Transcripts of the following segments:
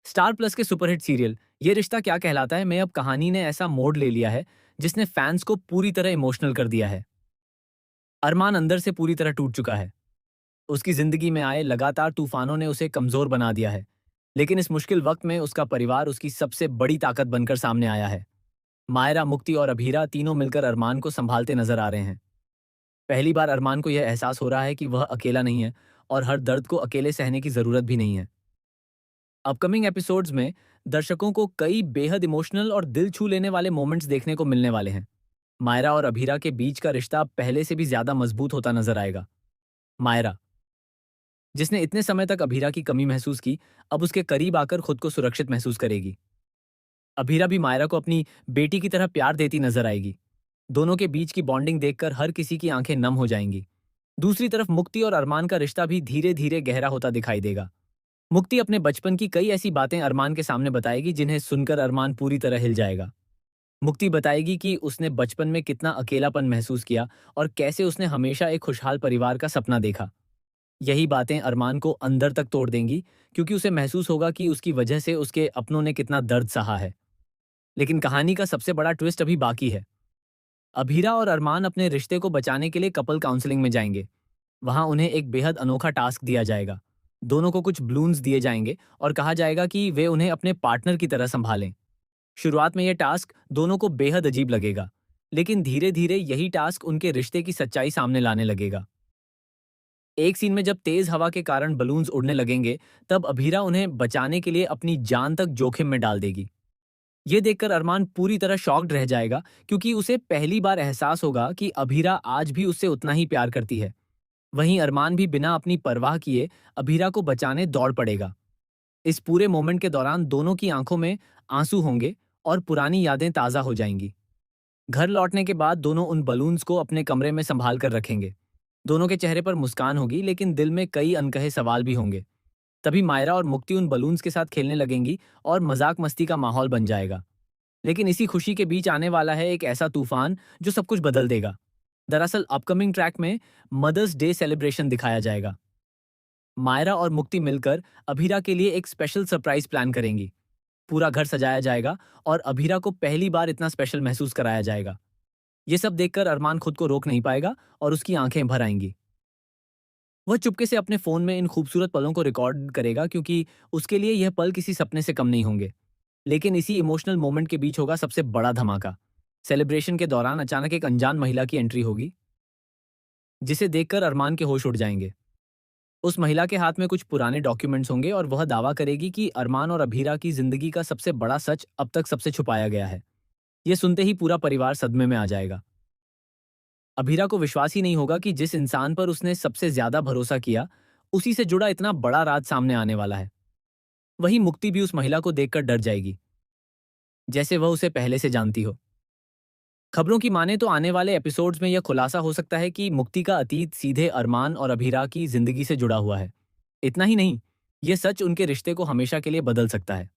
Star plus के superhit serial ये रिश्ता क्या कहलाता है में अब कहानी ने ऐसा मोड़ ले लिया है जिसने फैंस को पूरी तरह इमोशनल कर दिया है। अरमान अंदर से पूरी तरह टूट चुका है। उसकी जिंदगी में आए लगातार तूफानों ने उसे कमजोर बना दिया है। लेकिन इस मुश्किल वक्त में उसका परिवार उसकी सबसे बड़ी ताकत बनकर सामने आया है। मायरा, मुक्ति और अभीरा तीनों मिलकर अरमान को संभालते नजर आ रहे हैं। पहली बार अरमान को यह एहसास हो रहा है कि वह अकेला नहीं है और हर दर्द को अकेले सहने की जरूरत भी नहीं है। अपकमिंग एपिसोड्स में दर्शकों को कई बेहद इमोशनल और दिल छू लेने वाले मोमेंट्स देखने को मिलने वाले हैं। मायरा और अभीरा के बीच का रिश्ता पहले से भी ज्यादा मजबूत होता नजर आएगा। मायरा, जिसने इतने समय तक अभीरा की कमी महसूस की, अब उसके करीब आकर खुद को सुरक्षित महसूस करेगी। अभीरा भी मायरा को अपनी बेटी की तरह प्यार देती नजर आएगी। दोनों के बीच की बॉन्डिंग देखकर हर किसी की आंखें नम हो जाएंगी। दूसरी तरफ मुक्ति और अरमान का रिश्ता भी धीरे धीरे गहरा होता दिखाई देगा। मुक्ति अपने बचपन की कई ऐसी बातें अरमान के सामने बताएगी जिन्हें सुनकर अरमान पूरी तरह हिल जाएगा। मुक्ति बताएगी कि उसने बचपन में कितना अकेलापन महसूस किया और कैसे उसने हमेशा एक खुशहाल परिवार का सपना देखा। यही बातें अरमान को अंदर तक तोड़ देंगी, क्योंकि उसे महसूस होगा कि उसकी वजह से उसके अपनों ने कितना दर्द सहा है। लेकिन कहानी का सबसे बड़ा ट्विस्ट अभी बाकी है। अभीरा और अरमान अपने रिश्ते को बचाने के लिए कपल काउंसलिंग में जाएंगे। वहां उन्हें एक बेहद अनोखा टास्क दिया जाएगा। दोनों को कुछ बलून्स दिए जाएंगे और कहा जाएगा कि वे उन्हें अपने पार्टनर की तरह संभालें। शुरुआत में यह टास्क दोनों को बेहद अजीब लगेगा, लेकिन धीरे धीरे यही टास्क उनके रिश्ते की सच्चाई सामने लाने लगेगा। एक सीन में जब तेज हवा के कारण बलून्स उड़ने लगेंगे, तब अभीरा उन्हें बचाने के लिए अपनी जान तक जोखिम में डाल देगी। ये देखकर अरमान पूरी तरह शॉक्ड रह जाएगा, क्योंकि उसे पहली बार एहसास होगा कि अभीरा आज भी उससे उतना ही प्यार करती है। वहीं अरमान भी बिना अपनी परवाह किए अभीरा को बचाने दौड़ पड़ेगा। इस पूरे मोमेंट के दौरान दोनों की आंखों में आंसू होंगे और पुरानी यादें ताज़ा हो जाएंगी। घर लौटने के बाद दोनों उन बलून्स को अपने कमरे में संभाल कर रखेंगे। दोनों के चेहरे पर मुस्कान होगी, लेकिन दिल में कई अनकहे सवाल भी होंगे। तभी मायरा और मुक्ति उन बलून्स के साथ खेलने लगेंगी और मजाक मस्ती का माहौल बन जाएगा। लेकिन इसी खुशी के बीच आने वाला है एक ऐसा तूफान जो सब कुछ बदल देगा। दरअसल अपकमिंग ट्रैक में मदर्स डे सेलिब्रेशन दिखाया जाएगा। मायरा और मुक्ति मिलकर अभीरा के लिए एक स्पेशल सरप्राइज प्लान करेंगी। पूरा घर सजाया जाएगा और अभीरा को पहली बार इतना स्पेशल महसूस कराया जाएगा। ये सब देखकर अरमान खुद को रोक नहीं पाएगा और उसकी आंखें भर आएंगी। वह चुपके से अपने फोन में इन खूबसूरत पलों को रिकॉर्ड करेगा, क्योंकि उसके लिए यह पल किसी सपने से कम नहीं होंगे। लेकिन इसी इमोशनल मोमेंट के बीच होगा सबसे बड़ा धमाका। सेलिब्रेशन के दौरान अचानक एक अनजान महिला की एंट्री होगी, जिसे देखकर अरमान के होश उड़ जाएंगे। उस महिला के हाथ में कुछ पुराने डॉक्यूमेंट्स होंगे और वह दावा करेगी कि अरमान और अभीरा की जिंदगी का सबसे बड़ा सच अब तक सबसे छुपाया गया है। यह सुनते ही पूरा परिवार सदमे में आ जाएगा। अभीरा को विश्वास ही नहीं होगा कि जिस इंसान पर उसने सबसे ज्यादा भरोसा किया, उसी से जुड़ा इतना बड़ा राज सामने आने वाला है। वहीं मुक्ति भी उस महिला को देखकर डर जाएगी, जैसे वह उसे पहले से जानती हो। खबरों की माने तो आने वाले एपिसोड्स में यह खुलासा हो सकता है कि मुक्ति का अतीत सीधे अरमान और अभीरा की जिंदगी से जुड़ा हुआ है। इतना ही नहीं, यह सच उनके रिश्ते को हमेशा के लिए बदल सकता है।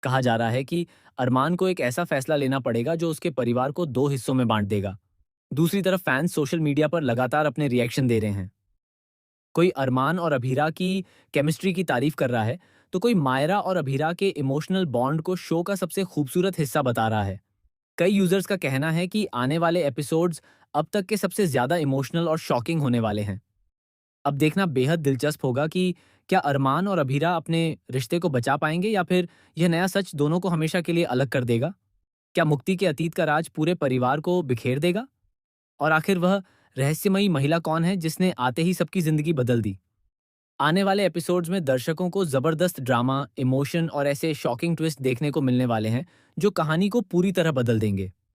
कहा जा रहा है कि अरमान को एक ऐसा फैसला लेना पड़ेगा जो उसके परिवार को दो हिस्सों में बांट देगा। दूसरी तरफ फैंस सोशल मीडिया पर लगातार अपने रिएक्शन दे रहे हैं। कोई अरमान और अभीरा की केमिस्ट्री की तारीफ कर रहा है, तो कोई मायरा और अभीरा के इमोशनल बॉन्ड को शो का सबसे खूबसूरत हिस्सा बता रहा है। कई यूजर्स का कहना है कि आने वाले एपिसोड्स अब तक के सबसे ज्यादा इमोशनल और शॉकिंग होने वाले हैं। अब देखना बेहद दिलचस्प होगा कि क्या अरमान और अभीरा अपने रिश्ते को बचा पाएंगे, या फिर यह नया सच दोनों को हमेशा के लिए अलग कर देगा। क्या मुक्ति के अतीत का राज पूरे परिवार को बिखेर देगा? और आखिर वह रहस्यमयी महिला कौन है जिसने आते ही सबकी जिंदगी बदल दी? आने वाले एपिसोड्स में दर्शकों को जबरदस्त ड्रामा, इमोशन और ऐसे शॉकिंग ट्विस्ट देखने को मिलने वाले हैं जो कहानी को पूरी तरह बदल देंगे।